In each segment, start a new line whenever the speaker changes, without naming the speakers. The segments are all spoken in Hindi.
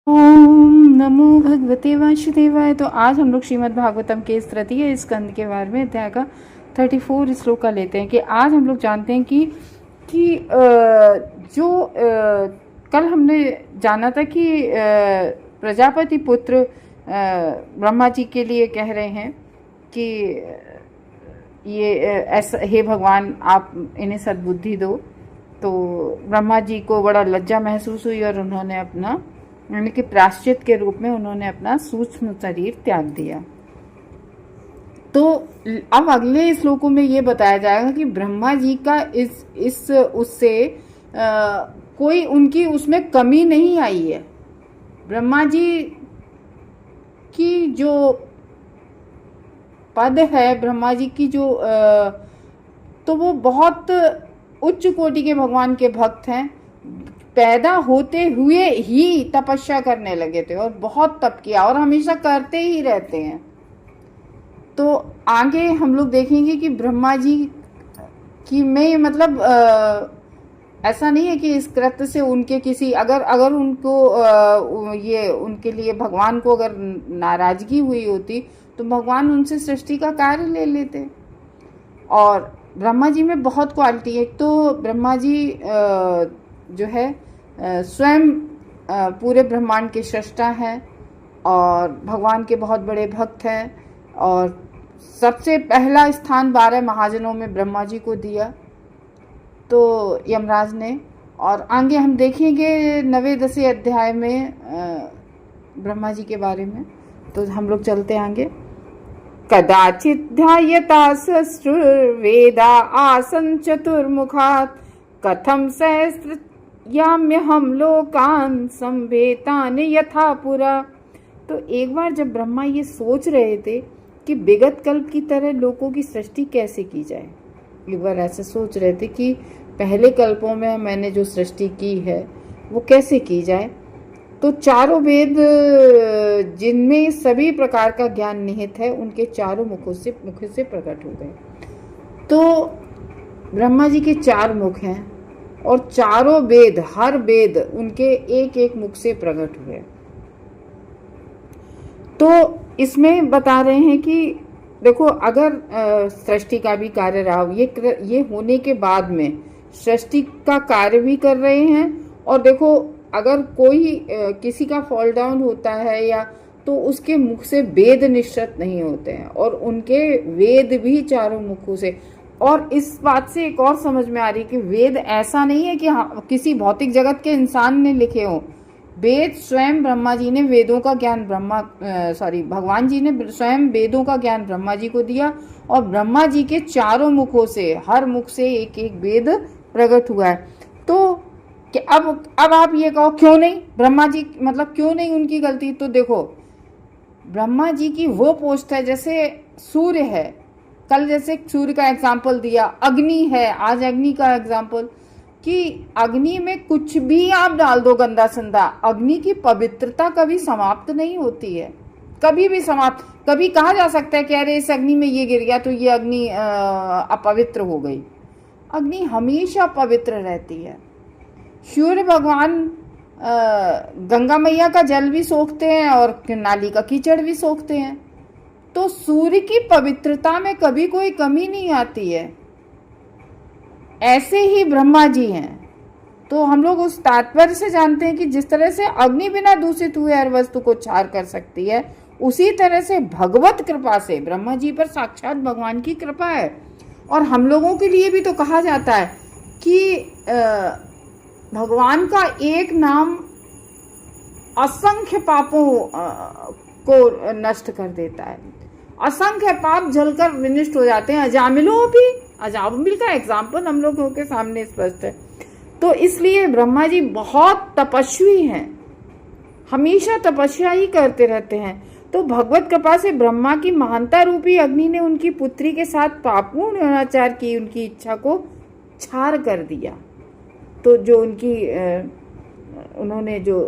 ओम नमो भगवते वासुदेवाय। तो आज हम लोग श्रीमद् भागवतम के इस तृतीय स्कंद के बारे में अध्याय का 34 श्लोक का लेते हैं कि आज हम लोग जानते हैं कल हमने जाना था कि प्रजापति पुत्र ब्रह्मा जी के लिए कह रहे हैं कि ये ऐसा, हे भगवान आप इन्हें सद्बुद्धि दो। तो ब्रह्मा जी को बड़ा लज्जा महसूस हुई और उन्होंने अपना यानी कि प्रायश्चित के रूप में उन्होंने अपना सूक्ष्म शरीर त्याग दिया। तो अब अगले श्लोकों में ये बताया जाएगा कि ब्रह्मा जी का उससे कोई उनकी उसमें कमी नहीं आई है। ब्रह्मा जी की जो पद है, ब्रह्मा जी की जो तो वो बहुत उच्च कोटि के भगवान के भक्त हैं। पैदा होते हुए ही तपस्या करने लगे थे और बहुत तप किया और हमेशा करते ही रहते हैं। तो आगे हम लोग देखेंगे कि ब्रह्मा जी की में मतलब ऐसा नहीं है कि इस कृत्य से उनके किसी अगर उनको ये उनके लिए भगवान को अगर नाराजगी हुई होती तो भगवान उनसे सृष्टि का कार्य ले लेते। और ब्रह्मा जी में बहुत क्वालिटी है। तो ब्रह्मा जी जो है स्वयं पूरे ब्रह्मांड के सृष्टा हैं और भगवान के बहुत बड़े भक्त हैं। और सबसे पहला स्थान 12 महाजनों में ब्रह्मा जी को दिया तो यमराज ने। और आगे हम देखेंगे 9वें-10वें अध्याय में ब्रह्मा जी के बारे में। तो हम लोग चलते हैं आगे। कदाचित् ध्यायता सश्रुर्वेदा आसन चतुर्मुखात् कथम सहस्र याम्य हम लोकान संभेतान यथा पुरा। तो एक बार जब ब्रह्मा ये सोच रहे थे कि विगत कल्प की तरह लोगों की सृष्टि कैसे की जाए, एक बार ऐसे सोच रहे थे कि पहले कल्पों में मैंने जो सृष्टि की है वो कैसे की जाए। तो चारों वेद जिनमें सभी प्रकार का ज्ञान निहित है उनके चारों मुख से प्रकट हो गए। तो ब्रह्मा जी के 4 मुख हैं और चारों वेद, हर वेद उनके एक एक मुख से प्रकट हुए। तो इसमें बता रहे हैं कि देखो अगर सृष्टि का भी कार्य रहा, ये होने के बाद में सृष्टि का कार्य भी कर रहे हैं। और देखो अगर कोई किसी का फॉल डाउन होता है या तो उसके मुख से वेद निश्चित नहीं होते हैं और उनके वेद भी चारों मुखों से। और इस बात से एक और समझ में आ रही है कि वेद ऐसा नहीं है कि किसी भौतिक जगत के इंसान ने लिखे हों। वेद स्वयं ब्रह्मा जी ने वेदों का ज्ञान भगवान जी ने स्वयं वेदों का ज्ञान ब्रह्मा जी को दिया और ब्रह्मा जी के चारों मुखों से, हर मुख से एक एक वेद प्रकट हुआ है। तो कि अब आप ये कहो क्यों नहीं ब्रह्मा जी, मतलब क्यों नहीं उनकी गलती। तो देखो ब्रह्मा जी की वो पोस्ट है, जैसे सूर्य है, कल जैसे सूर्य का एग्जाम्पल दिया, अग्नि है, आज अग्नि का एग्जाम्पल, कि अग्नि में कुछ भी आप डाल दो गंदा संदा, अग्नि की पवित्रता कभी समाप्त नहीं होती है, कभी भी समाप्त। कभी कहा जा सकता है कि अरे इस अग्नि में ये गिर गया तो ये अग्नि अपवित्र हो गई। अग्नि हमेशा पवित्र रहती है। सूर्य भगवान गंगा मैया का जल भी सोखते हैं और नाली का कीचड़ भी सोखते हैं। तो सूर्य की पवित्रता में कभी कोई कमी नहीं आती है। ऐसे ही ब्रह्मा जी हैं। तो हम लोग उस तात्पर्य से जानते हैं कि जिस तरह से अग्नि बिना दूषित हुए हर वस्तु को क्षार कर सकती है, उसी तरह से भगवत कृपा से ब्रह्मा जी पर साक्षात भगवान की कृपा है। और हम लोगों के लिए भी तो कहा जाता है कि भगवान का एक नाम असंख्य पापों को नष्ट कर देता है। असंख्य पाप जलकर विनष्ट हो जाते हैं। अजामिल का एग्जाम्पल हम लोगों के सामने स्पष्ट है। तो इसलिए ब्रह्मा जी बहुत तपस्वी हैं, हमेशा तपस्या ही करते रहते हैं। तो भगवत कृपा से ब्रह्मा की महानता रूपी अग्नि ने उनकी पुत्री के साथ पापूर्ण अनाचार की उनकी इच्छा को छार कर दिया। तो जो उन्होंने जो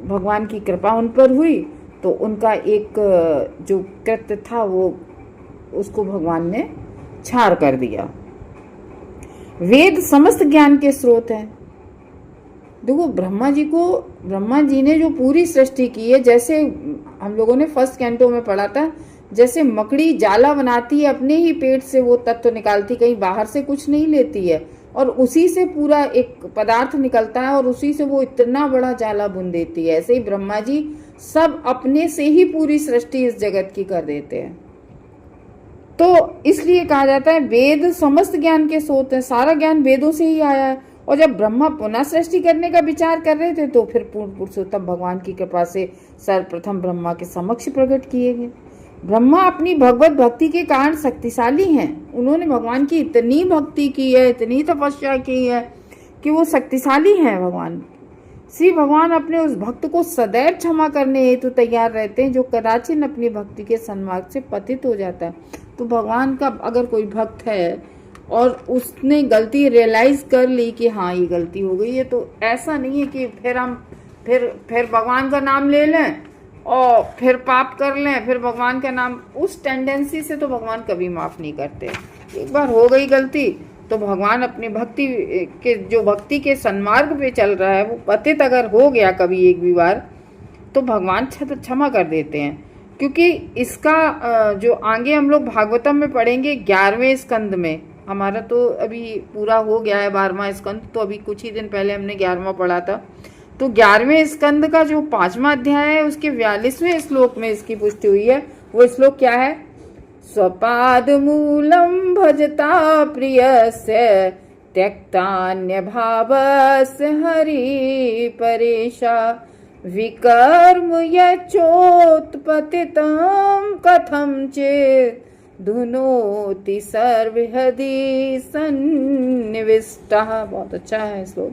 भगवान की कृपा उन पर हुई तो उनका एक जो कृत्य था वो उसको भगवान ने छार कर दिया। वेद समस्त ज्ञान के स्रोत हैं। देखो ब्रह्मा जी को ब्रह्मा जी ने जो पूरी सृष्टि की है, जैसे हम लोगों ने फर्स्ट कैंटो में पढ़ा था, जैसे मकड़ी जाला बनाती है अपने ही पेट से वो तत्व निकालती, कहीं बाहर से कुछ नहीं लेती है, और उसी से पूरा एक पदार्थ निकलता है और उसी से वो इतना बड़ा जाला बुन देती है। ऐसे ही ब्रह्मा जी सब अपने से ही पूरी सृष्टि इस जगत की कर देते हैं। तो इसलिए कहा जाता है वेद समस्त ज्ञान के स्रोत है, सारा ज्ञान वेदों से ही आया है। और जब ब्रह्मा पुनः सृष्टि करने का विचार कर रहे थे तो फिर पूर्ण पुरुषोत्तम भगवान की कृपा से सर्वप्रथम ब्रह्मा के समक्ष प्रकट किए गए। ब्रह्मा अपनी भगवत भक्ति के कारण शक्तिशाली हैं। उन्होंने भगवान की इतनी भक्ति की है, इतनी तपस्या की है कि वो शक्तिशाली हैं भगवान। श्री भगवान अपने उस भक्त को सदैव क्षमा करने हेतु तैयार रहते हैं जो कदाचित अपनी भक्ति के सन्मार्ग से पतित हो जाता है। तो भगवान का अगर कोई भक्त है और उसने गलती रियलाइज कर ली कि हाँ ये गलती हो गई है, तो ऐसा नहीं है कि फिर हम फिर भगवान का नाम ले लें और फिर पाप कर लें, फिर भगवान का नाम, उस टेंडेंसी से तो भगवान कभी माफ नहीं करते। एक बार हो गई गलती तो भगवान अपनी भक्ति के, जो भक्ति के सन्मार्ग पे चल रहा है, वो पतित अगर हो गया कभी एक भी बार, तो भगवान क्षमा कर देते हैं। क्योंकि इसका जो आगे हम लोग भागवतम में पढ़ेंगे 11वें स्कंद में, हमारा तो अभी पूरा हो गया है 12वां स्कंद, तो अभी कुछ ही दिन पहले हमने 11वां पढ़ा था। तो 11वें स्कंद का जो 5वां अध्याय है उसके 42वें श्लोक में इसकी पुष्टि हुई है। वो श्लोक क्या है? स्वपाद मूलम भजता प्रियस्य त्यक्तान्य भावस्य हरि परेशा विकर्म यचोत्पतितं कथम चेत् धुनोति सर्वहृदि सन्निविष्टः। बहुत अच्छा है श्लोक।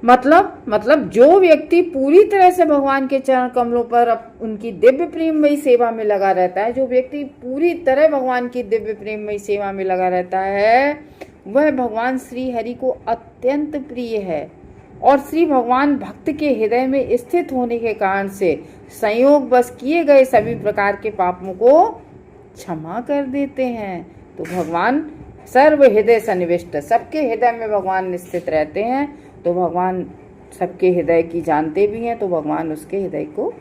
मतलब जो व्यक्ति पूरी तरह से भगवान के चरण कमलों पर उनकी दिव्य प्रेममयी सेवा में लगा रहता है, जो व्यक्ति पूरी तरह भगवान की दिव्य प्रेममयी सेवा में लगा रहता है, वह भगवान श्री हरि को अत्यंत प्रिय है। और श्री भगवान भक्त के हृदय में स्थित होने के कारण से संयोग बस किए गए सभी प्रकार के पापों को क्षमा कर देते हैं। तो भगवान सर्व हृदय सन्निविष्ट, सबके हृदय में भगवान स्थित रहते हैं। तो भगवान सबके हृदय की जानते भी हैं, तो भगवान उसके हृदय को,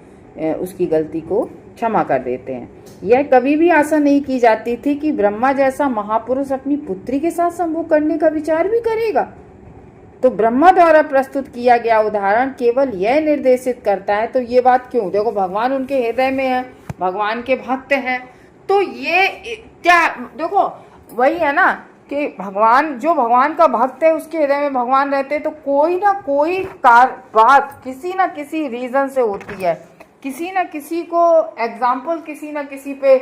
उसकी गलती को क्षमा कर देते हैं। यह कभी भी आशा नहीं की जाती थी कि ब्रह्मा जैसा महापुरुष अपनी पुत्री के साथ संभोग करने का विचार भी करेगा। तो ब्रह्मा द्वारा प्रस्तुत किया गया उदाहरण केवल यह निर्देशित करता है। तो ये बात क्यों? देखो, भगवान उनके हृदय में है, भगवान के भक्त हैं, तो ये क्या, देखो वही है ना कि भगवान, जो भगवान का भक्त है उसके हृदय में भगवान रहते हैं, तो कोई ना कोई बात किसी ना किसी रीजन से होती है, किसी ना किसी को एग्जाम्पल किसी ना किसी पे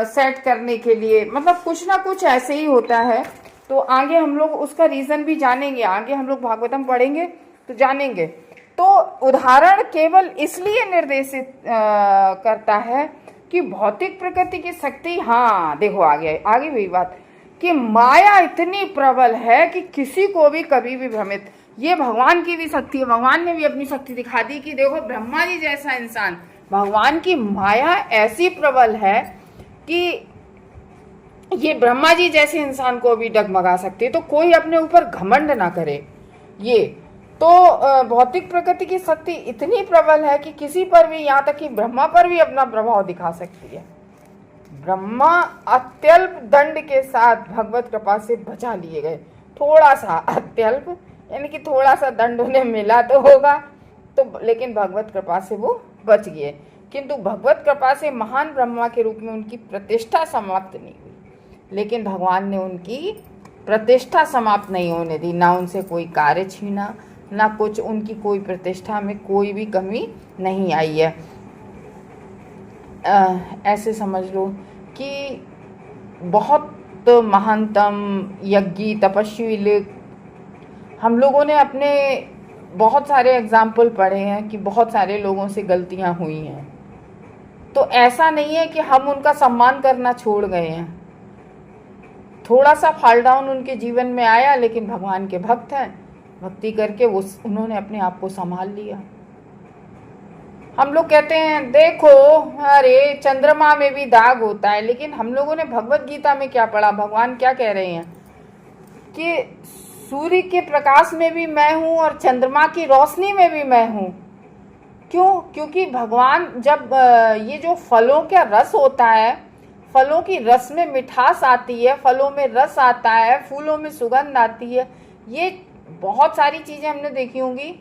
सेट करने के लिए, मतलब कुछ ना कुछ ऐसे ही होता है। तो आगे हम लोग उसका रीजन भी जानेंगे, आगे हम लोग भागवतम पढ़ेंगे तो जानेंगे। तो उदाहरण केवल इसलिए निर्देशित करता है कि भौतिक प्रकृति की शक्ति, हाँ देखो आगे वही बात कि माया इतनी प्रबल है कि किसी को भी कभी भी भ्रमित, ये भगवान की भी शक्ति है। भगवान ने भी अपनी शक्ति दिखा दी कि देखो ब्रह्मा जी जैसा इंसान, भगवान की माया ऐसी प्रबल है कि ये ब्रह्मा जी जैसे इंसान को भी डगमगा सकती है। तो कोई अपने ऊपर घमंड ना करे। ये तो भौतिक प्रकृति की शक्ति इतनी प्रबल है कि किसी पर भी, यहाँ तक कि ब्रह्मा पर भी अपना प्रभाव दिखा सकती है। ब्रह्मा अत्यल्प दंड के साथ भगवत कृपा से बचा लिए गए। थोड़ा सा अत्यल्प यानी कि थोड़ा सा दंड उन्हें मिला तो होगा, तो लेकिन भगवत कृपा से वो बच गए। किंतु भगवत कृपा से महान ब्रह्मा के रूप में उनकी प्रतिष्ठा समाप्त नहीं हुई, लेकिन भगवान ने उनकी प्रतिष्ठा समाप्त नहीं होने दी, ना उनसे कोई कार्य छीना, ना कुछ, उनकी कोई प्रतिष्ठा में कोई भी कमी नहीं आई है। ऐसे समझ लो कि बहुत महानतम यज्ञी तपस्वी, हम लोगों ने अपने बहुत सारे एग्जाम्पल पढ़े हैं कि बहुत सारे लोगों से गलतियां हुई हैं। तो ऐसा नहीं है कि हम उनका सम्मान करना छोड़ गए हैं। थोड़ा सा फॉल डाउन उनके जीवन में आया, लेकिन भगवान के भक्त हैं, भक्ति करके उन्होंने अपने आप को संभाल लिया। हम लोग कहते हैं देखो अरे चंद्रमा में भी दाग होता है, लेकिन हम लोगों ने भगवत गीता में क्या पढ़ा? भगवान क्या कह रहे हैं कि सूर्य के प्रकाश में भी मैं हूँ और चंद्रमा की रोशनी में भी मैं हूँ। क्यों? क्योंकि भगवान जब ये जो फलों का रस होता है, फलों की रस में मिठास आती है, फलों में रस आता है, फूलों में सुगंध आती है। ये बहुत सारी चीज़ें हमने देखी होंगी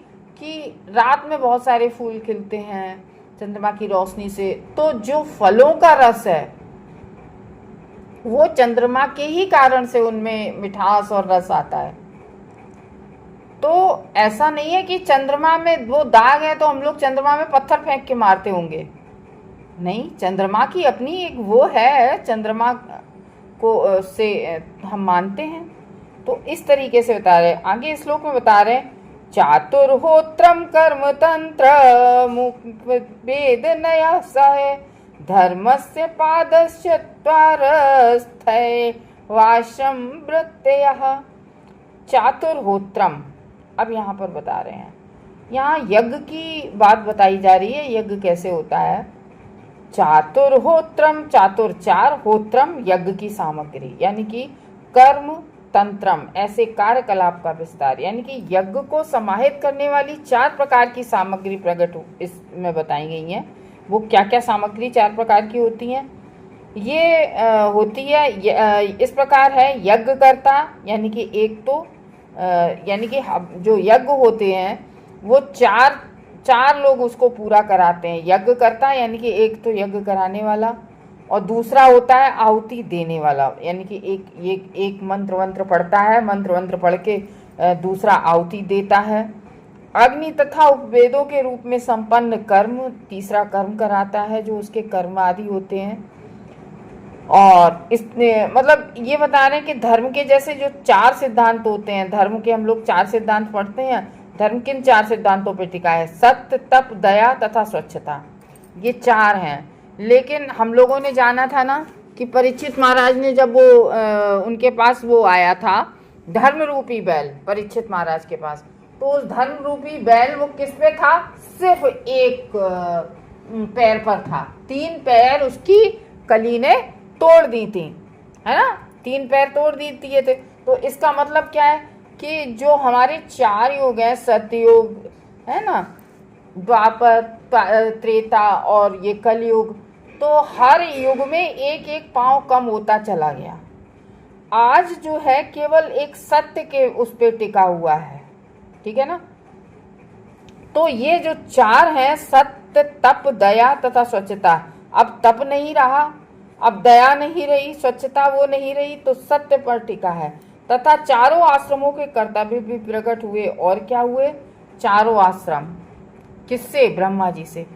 कि रात में बहुत सारे फूल खिलते हैं चंद्रमा की रोशनी से। तो जो फलों का रस है वो चंद्रमा के ही कारण से उनमें मिठास और रस आता है। तो ऐसा नहीं है कि चंद्रमा में वो दाग है तो हम लोग चंद्रमा में पत्थर फेंक के मारते होंगे। नहीं, चंद्रमा की अपनी एक वो है, चंद्रमा को से हम मानते हैं। तो इस तरीके से बता रहे, आगे श्लोक में बता रहे, चातुर्होत्रम कर्म तंत्र वेद नया सह धर्मस्य पादस्य त्वारस्थय वाशम वृत्तयः। चातुर्होत्रम, अब यहाँ पर बता रहे हैं, यहाँ यज्ञ की बात बताई जा रही है। यज्ञ कैसे होता है? चातुर्होत्रम, चातुर चार, होत्रम यज्ञ की सामग्री, यानी कि कर्म तंत्रम ऐसे कार्यकलाप का विस्तार, यानी कि यज्ञ को समाहित करने वाली 4 प्रकार की सामग्री प्रकट इसमें बताई गई हैं। वो क्या क्या सामग्री 4 प्रकार की होती हैं? ये होती है, इस प्रकार है, यज्ञकर्ता, यानी कि एक तो यानी कि जो यज्ञ होते हैं वो चार लोग उसको पूरा कराते हैं। यज्ञकर्ता यानी कि एक तो यज्ञ कराने वाला, और दूसरा होता है आहुति देने वाला, यानी कि एक मंत्र पढ़ता है, मंत्र पढ़ के दूसरा आहुति देता है। अग्नि तथा उपवेदों के रूप में संपन्न कर्म, तीसरा कर्म कराता है जो उसके कर्म आदि होते हैं। और इसने मतलब ये बता रहे हैं कि धर्म के जैसे जो 4 सिद्धांत होते हैं, धर्म के हम लोग 4 सिद्धांत पढ़ते हैं। धर्म किन 4 सिद्धांतों पर टिका है? सत्य, तप, दया तथा स्वच्छता, ये 4 हैं। लेकिन हम लोगों ने जाना था ना कि परीक्षित महाराज ने जब वो उनके पास वो आया था धर्म रूपी बैल, परीक्षित महाराज के पास, तो उस धर्म रूपी बैल वो किस पे था? सिर्फ एक पैर पर था। 3 पैर उसकी कली ने तोड़ दी थी, है ना, 3 पैर तोड़ दिए थे। तो इसका मतलब क्या है कि जो हमारे 4 युग हैं, सतयुग है ना, द्वापर, त्रेता और ये कलयुग, तो हर युग में एक एक पांव कम होता चला गया। आज जो है केवल एक सत्य के उस पे टिका हुआ है, ठीक है ना। तो ये जो 4 हैं, सत्य, तप, दया तथा स्वच्छता, अब तप नहीं रहा, अब दया नहीं रही, स्वच्छता वो नहीं रही, तो सत्य पर टिका है। तथा चारों आश्रमों के कर्तव्य भी प्रकट हुए। और क्या हुए? चारों आश्रम किससे? ब्रह्मा जी से।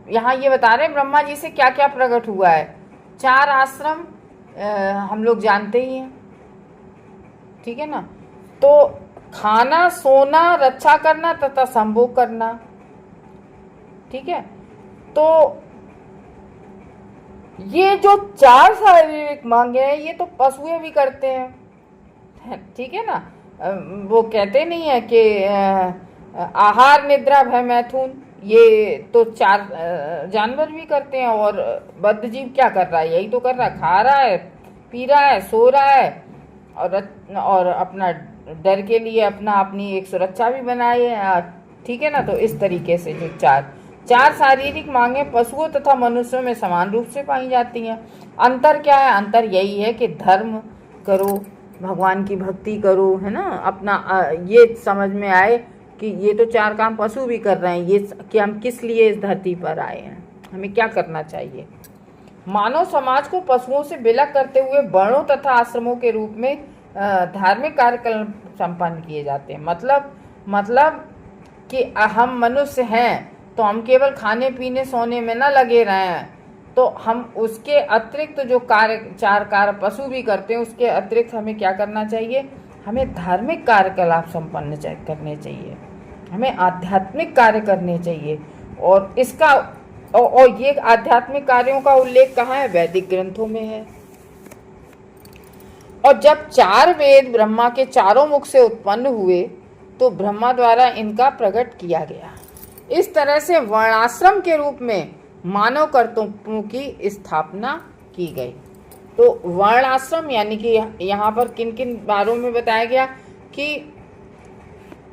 यहाँ ये बता रहे हैं ब्रह्मा जी से क्या क्या प्रकट हुआ है। 4 आश्रम हम लोग जानते ही हैं, ठीक है ना। तो खाना, सोना, रक्षा करना तथा संभोग करना, ठीक है। तो ये जो 4 शारीरिक मांगे हैं ये तो पशुएं भी करते हैं, ठीक है ना। वो कहते नहीं है कि आहार, निद्रा, भय, मैथुन, ये तो 4 जानवर भी करते हैं। और बद्ध जीव क्या कर रहा है? यही तो कर रहा है, खा रहा है, पी रहा है, सो रहा है, और अपना डर के लिए अपनी एक सुरक्षा भी बनाई है, ठीक है ना। तो इस तरीके से जो 4 शारीरिक मांगे पशुओं तथा मनुष्यों में समान रूप से पाई जाती हैं। अंतर क्या है? अंतर यही है कि धर्म करो, भगवान की भक्ति करो, है ना। अपना ये समझ में आए कि ये तो 4 काम पशु भी कर रहे हैं, ये कि हम किस लिए इस धरती पर आए हैं, हमें क्या करना चाहिए। मानव समाज को पशुओं से विलग करते हुए वर्णों तथा आश्रमों के रूप में धार्मिक कार्यक्रम संपन्न किए जाते हैं। मतलब कि हम मनुष्य हैं तो हम केवल खाने पीने सोने में न लगे रहें, तो हम उसके अतिरिक्त जो 4 कार्य पशु भी करते हैं उसके अतिरिक्त हमें क्या करना चाहिए? हमें धार्मिक कार्यकलाप संपन्न करने चाहिए, हमें आध्यात्मिक कार्य करने चाहिए। और इसका और ये आध्यात्मिक कार्यों का उल्लेख कहाँ है? वैदिक ग्रंथों में है। और जब 4 वेद ब्रह्मा के चारों मुख से उत्पन्न हुए तो ब्रह्मा द्वारा इनका प्रकट किया गया। इस तरह से वर्णाश्रम के रूप में मानव कर्तव्यों की स्थापना की गई। तो वर्णाश्रम यानी कि यहाँ पर किन किन बारों में बताया गया कि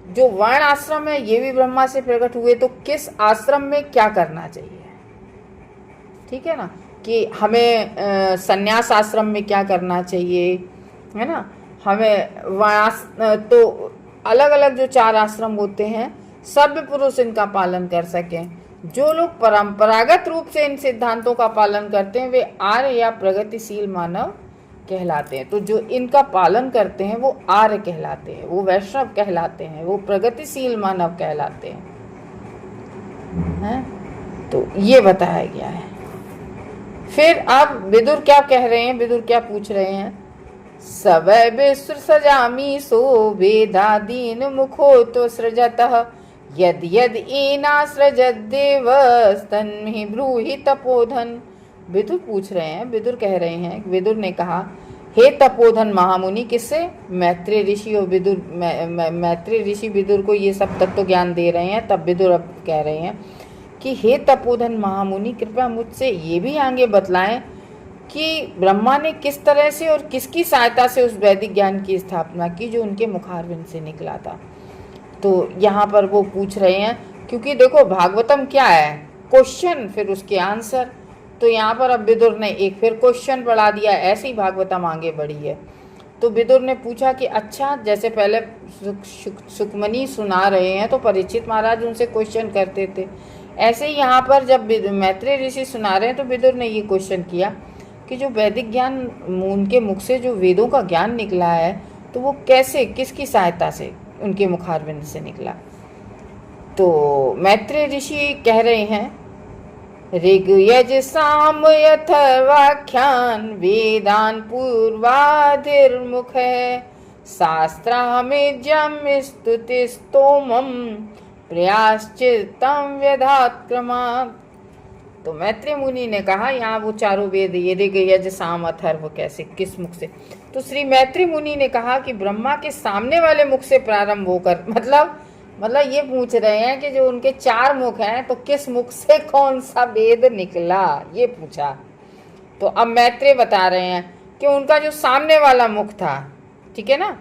जो वर्ण आश्रम है ये भी ब्रह्मा से प्रकट हुए, तो किस आश्रम में क्या करना चाहिए, ठीक है ना, कि हमें संन्यास आश्रम में क्या करना चाहिए, है ना, हमें तो अलग अलग जो 4 आश्रम होते हैं सभ्य पुरुष इनका पालन कर सकें। जो लोग परंपरागत रूप से इन सिद्धांतों का पालन करते हैं वे आर्य या प्रगतिशील मानव कहलाते हैं। तो जो इनका पालन करते हैं वो आर्य कहलाते हैं, वो वैष्णव कहलाते हैं, वो प्रगतिशील मानव कहलाते हैं। तो ये बताया गया है। फिर अब विदुर क्या कह रहे हैं, विदुर क्या पूछ रहे हैं, सवै विश्व सजामी सो वेदादीन मुखो तो सृजतः यद यद एना सृजत देवस्तन्हि ब्रूहि तपोधन। विदुर पूछ रहे हैं, विदुर कह रहे हैं, विदुर ने कहा हे तपोधन महामुनि, किससे, मैत्रेय ऋषि, और विदुर मैत्रेय ऋषि विदुर को ये सब तत्व ज्ञान दे रहे हैं। तब विदुर अब कह रहे हैं कि हे तपोधन महामुनि, कृपया मुझसे ये भी आगे बतलाएं कि ब्रह्मा ने किस तरह से और किसकी सहायता से उस वैदिक ज्ञान की स्थापना की जो उनके मुखारविंद से निकला था। तो यहाँ पर वो पूछ रहे हैं, क्योंकि देखो भागवतम क्या है, क्वेश्चन फिर उसके आंसर। तो यहाँ पर अब विदुर ने एक फिर क्वेश्चन बढ़ा दिया, ऐसे ही भागवतम आगे बढ़ी है। तो विदुर ने पूछा कि अच्छा, जैसे पहले सुखमनी सुना रहे हैं तो परीक्षित महाराज उनसे क्वेश्चन करते थे, ऐसे ही यहाँ पर जब मैत्रेय ऋषि सुना रहे हैं तो विदुर ने ये क्वेश्चन किया कि जो वैदिक ज्ञान उनके मुख से जो वेदों का ज्ञान निकला है तो वो कैसे, किसकी सहायता से उनके मुखारविंद से निकला। तो मैत्रेय ऋषि कह रहे हैं, ऋग यज साम अथर्वाख्यान वेदान पूर्वाधिर्मुख शास्त्रामेज्यम स्तुति स्तोमम प्रयाश्चित्तम व्यधात क्रमात्। तो मैत्रेय मुनि ने कहा यहाँ वो चारों वेद ये ऋग यज साम अथर्व कैसे, किस मुख से। तो श्री मैत्रेय मुनि ने कहा कि ब्रह्मा के सामने वाले मुख से प्रारंभ होकर, मतलब ये पूछ रहे हैं कि जो उनके 4 मुख हैं तो किस मुख से कौन सा वेद निकला, ये पूछा। तो अब मैत्रेय बता रहे हैं कि उनका जो सामने वाला मुख था, ठीक है ना,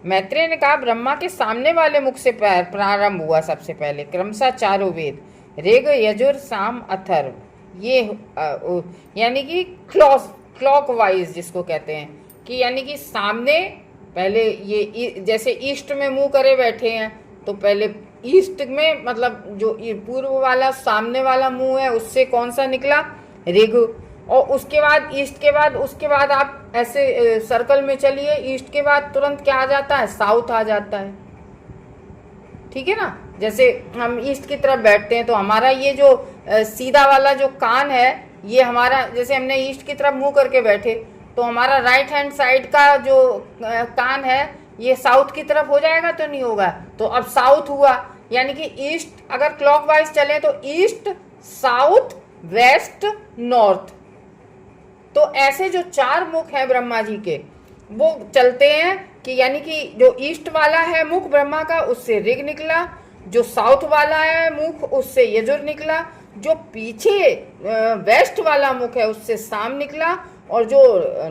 मैत्रेय ने कहा ब्रह्मा के सामने वाले मुख से प्रारंभ हुआ सबसे पहले क्रमशः चारों वेद, ऋग यजुर साम अथर्व, ये यानी कि क्लॉक वाइज जिसको कहते हैं, कि यानी कि सामने पहले ये जैसे ईस्ट में मुंह करे बैठे हैं तो पहले ईस्ट में, मतलब जो पूर्व वाला सामने वाला मुंह है उससे कौन सा निकला, ऋग, और उसके बाद ईस्ट के बाद उसके बाद आप ऐसे सर्कल में चलिए, ईस्ट के बाद तुरंत क्या आ जाता है, साउथ आ जाता है, ठीक है ना। जैसे हम ईस्ट की तरफ बैठते हैं तो हमारा ये जो सीधा वाला जो कान है ये हमारा, जैसे हमने ईस्ट की तरफ मुंह करके बैठे तो हमारा राइट हैंड साइड का जो कान है ये साउथ की तरफ हो जाएगा, तो नहीं होगा। तो अब साउथ हुआ, यानी कि ईस्ट अगर क्लॉकवाइज चले तो ईस्ट, साउथ, वेस्ट, नॉर्थ। तो ऐसे जो 4 मुख है ब्रह्मा जी के वो चलते हैं कि यानी कि जो ईस्ट वाला है मुख ब्रह्मा का उससे ऋग निकला, जो साउथ वाला है मुख उससे यजुर निकला, जो पीछे वेस्ट वाला मुख है उससे साम निकला, और जो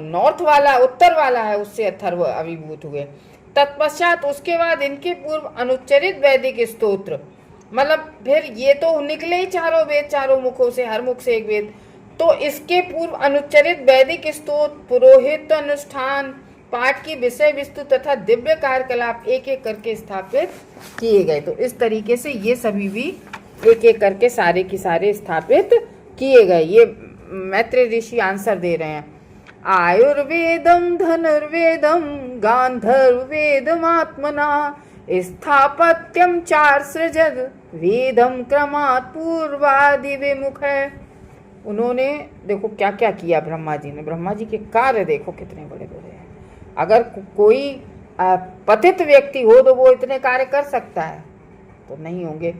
नॉर्थ वाला उत्तर वाला है उससे अथर्व अभिभूत हुए। तत्पश्चात उसके बाद इनके पूर्व अनुच्चरित वैदिक स्तोत्र, मतलब फिर ये तो निकले ही चारों वेद, चारों मुखों से, हर मुख से एक वेद, तो इसके पूर्व अनुच्चरित वैदिक स्तोत्र, पुरोहित अनुष्ठान, पाठ की विषय वस्तु तथा दिव्य कार्यकलाप एक एक करके स्थापित किए गए। तो इस तरीके से ये सभी भी एक एक करके सारे के सारे स्थापित किए गए। ये मैत्रेय ऋषि आंसर दे रहे हैं। आयुर्वेदम धनुर्वेदम गांधर्वेदम आत्मना स्थापत्यम 4 सृजत वेदम क्रमात् पूर्वादि विमुख है। उन्होंने देखो क्या क्या किया ब्रह्मा जी ने, ब्रह्मा जी के कार्य देखो कितने बड़े बड़े हैं। अगर कोई पतित व्यक्ति हो तो वो इतने कार्य कर सकता है, तो नहीं होंगे।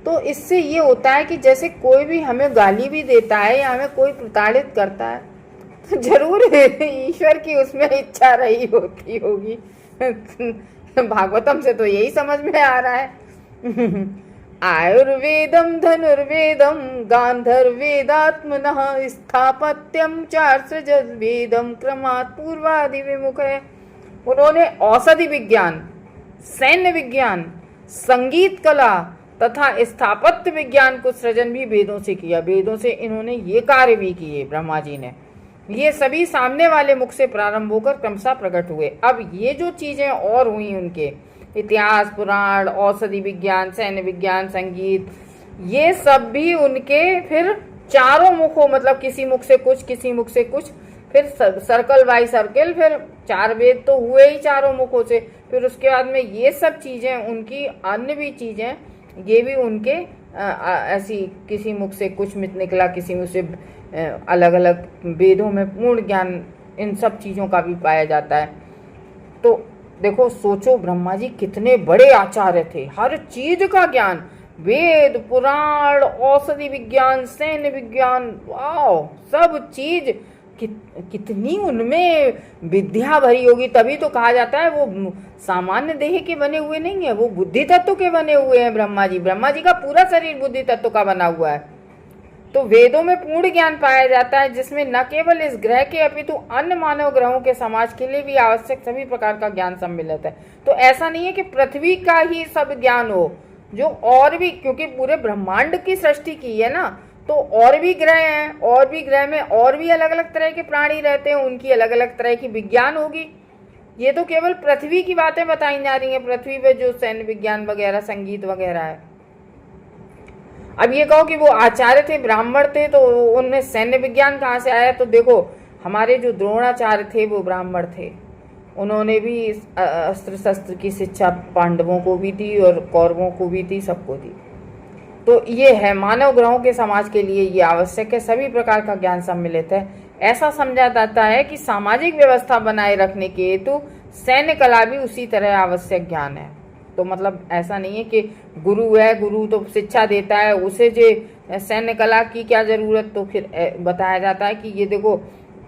तो इससे ये होता है कि जैसे कोई भी हमें गाली भी देता है या हमें कोई प्रताड़ित करता है तो जरूर ईश्वर की उसमें इच्छा रही होती होगी। भागवतम से तो यही समझ में आ रहा है। आयुर्वेदम धनुर्वेदम गांधर्वेदात्मनः स्थापत्यम 4 सृजत वेदम क्रमात् पूर्वादि विमुख है। उन्होंने औषधि विज्ञान सैन्य विज्ञान, संगीत कला तथा स्थापत्य विज्ञान को सृजन भी वेदों से किया। वेदों से इन्होंने ये कार्य भी किए ब्रह्मा जी ने। ये सभी सामने वाले मुख से प्रारंभ होकर क्रमशः प्रकट हुए। अब ये जो चीजें और हुई उनके, इतिहास, पुराण, औषधि विज्ञान, सैन्य विज्ञान, संगीत, ये सब भी उनके फिर चारों मुखों, मतलब किसी मुख से कुछ, किसी मुख से कुछ, फिर सर्कल बाई सर्कल, फिर 4 वेद तो हुए ही चारों मुखों से। फिर उसके बाद में ये सब चीजें उनकी, अन्य भी चीजें, ये भी उनके ऐसी किसी मुख से कुछ निकला, किसी मुख से अलग अलग वेदों में पूर्ण ज्ञान इन सब चीजों का भी पाया जाता है। तो देखो, सोचो ब्रह्मा जी कितने बड़े आचार्य थे, हर चीज का ज्ञान, वेद, पुराण, औषधि विज्ञान, सैन्य विज्ञान, वाह, सब चीज कितनी उनमें विद्या भरी होगी। तभी तो कहा जाता है वो सामान्य देह के बने हुए नहीं है, वो बुद्धि तत्व के बने हुए हैं ब्रह्मा जी। ब्रह्मा जी का पूरा शरीर बुद्धि तत्व का बना हुआ है। तो वेदों में पूर्ण ज्ञान पाया जाता है, जिसमें न केवल इस ग्रह के अपितु अन्य मानव ग्रहों के समाज के लिए भी आवश्यक सभी प्रकार का ज्ञान सम्मिलित है। तो ऐसा नहीं है कि पृथ्वी का ही सब ज्ञान हो, जो और भी, क्योंकि पूरे ब्रह्मांड की सृष्टि की है ना, तो और भी ग्रह हैं, और भी ग्रह में और भी अलग अलग तरह के प्राणी रहते हैं, उनकी अलग अलग तरह की विज्ञान होगी। ये तो केवल पृथ्वी की बातें बताई जा रही हैं, पृथ्वी पे जो सैन्य विज्ञान वगैरह, संगीत वगैरह है। अब ये कहो कि वो आचार्य थे, ब्राह्मण थे, तो उनमें सैन्य विज्ञान कहाँ से आया? तो देखो, हमारे जो द्रोणाचार्य थे वो ब्राह्मण थे, उन्होंने भी अस्त्र शस्त्र की शिक्षा पांडवों को भी दी और कौरवों को भी दी, सबको दी। तो ये है, मानव ग्रहों के समाज के लिए ये आवश्यक है, सभी प्रकार का ज्ञान सम्मिलित है। ऐसा समझा जाता है कि सामाजिक व्यवस्था बनाए रखने के हेतु सैन्य कला भी उसी तरह आवश्यक ज्ञान है। तो मतलब ऐसा नहीं है कि गुरु है, गुरु तो शिक्षा देता है, उसे जो सैन्य कला की क्या जरूरत, तो फिर बताया जाता है कि ये देखो,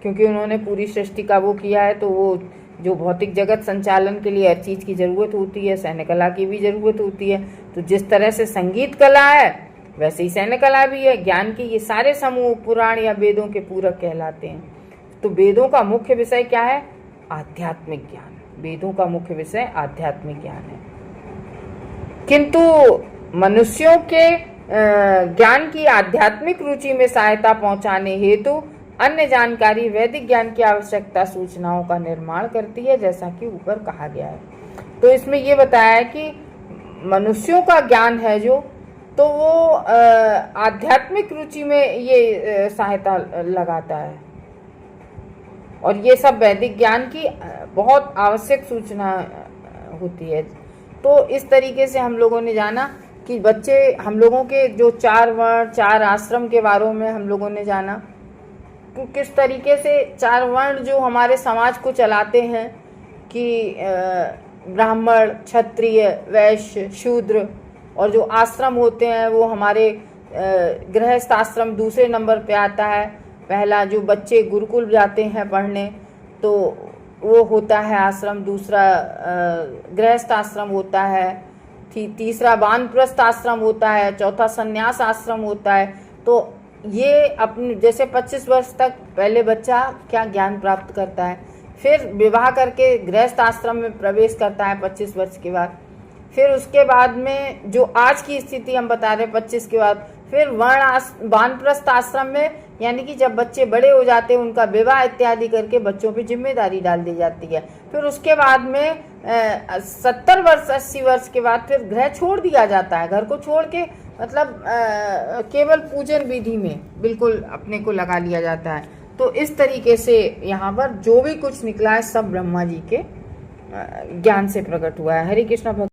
क्योंकि उन्होंने पूरी सृष्टि का वो किया है, तो वो जो भौतिक जगत संचालन के लिए हर चीज की जरूरत होती है, सैन्य कला की भी जरूरत होती है। तो जिस तरह से संगीत कला है, वैसे ही सैन्य कला भी है। ज्ञान की ये सारे समूह पुराण या वेदों के पूरक कहलाते हैं। तो वेदों का मुख्य विषय क्या है? आध्यात्मिक ज्ञान। वेदों का मुख्य विषय आध्यात्मिक ज्ञान है। किंतु मनुष्यों के ज्ञान की आध्यात्मिक रुचि में सहायता पहुंचाने हेतु अन्य जानकारी वैदिक ज्ञान की आवश्यकता सूचनाओं का निर्माण करती है, जैसा कि ऊपर कहा गया है। तो इसमें यह बताया है कि मनुष्यों का ज्ञान है जो, तो वो आध्यात्मिक रुचि में ये सहायता लगाता है, और ये सब वैदिक ज्ञान की बहुत आवश्यक सूचना होती है। तो इस तरीके से हम लोगों ने जाना कि बच्चे, हम लोगों के जो 4 वर्ण, 4 आश्रम के बारे में हम लोगों ने जाना कि किस तरीके से 4 वर्ण जो हमारे समाज को चलाते हैं, कि ब्राह्मण, क्षत्रिय, वैश्य, शूद्र, और जो आश्रम होते हैं वो हमारे गृहस्थ आश्रम दूसरे नंबर पे आता है। पहला जो बच्चे गुरुकुल जाते हैं पढ़ने, तो वो होता है आश्रम, दूसरा गृहस्थ आश्रम होता है, तीसरा वानप्रस्थ आश्रम होता है, चौथा संन्यास आश्रम होता है। तो ये अपने जैसे 25 वर्ष तक पहले बच्चा क्या ज्ञान प्राप्त करता है, फिर विवाह करके गृहस्थ आश्रम में प्रवेश करता है 25 वर्ष के बाद, फिर उसके बाद में जो आज की स्थिति हम बता रहे 25 के बाद, फिर वानप्रस्थ आश्रम में, यानी कि जब बच्चे बड़े हो जाते हैं उनका विवाह इत्यादि करके बच्चों पे जिम्मेदारी डाल दी जाती है। फिर उसके बाद में 70 वर्ष 80 वर्ष के बाद फिर गृह छोड़ दिया जाता है, घर को छोड़ के मतलब केवल पूजन विधि में बिल्कुल अपने को लगा लिया जाता है। तो इस तरीके से यहाँ पर जो भी कुछ निकला है सब ब्रह्मा जी के ज्ञान से प्रकट हुआ है। हरे कृष्ण भक्त।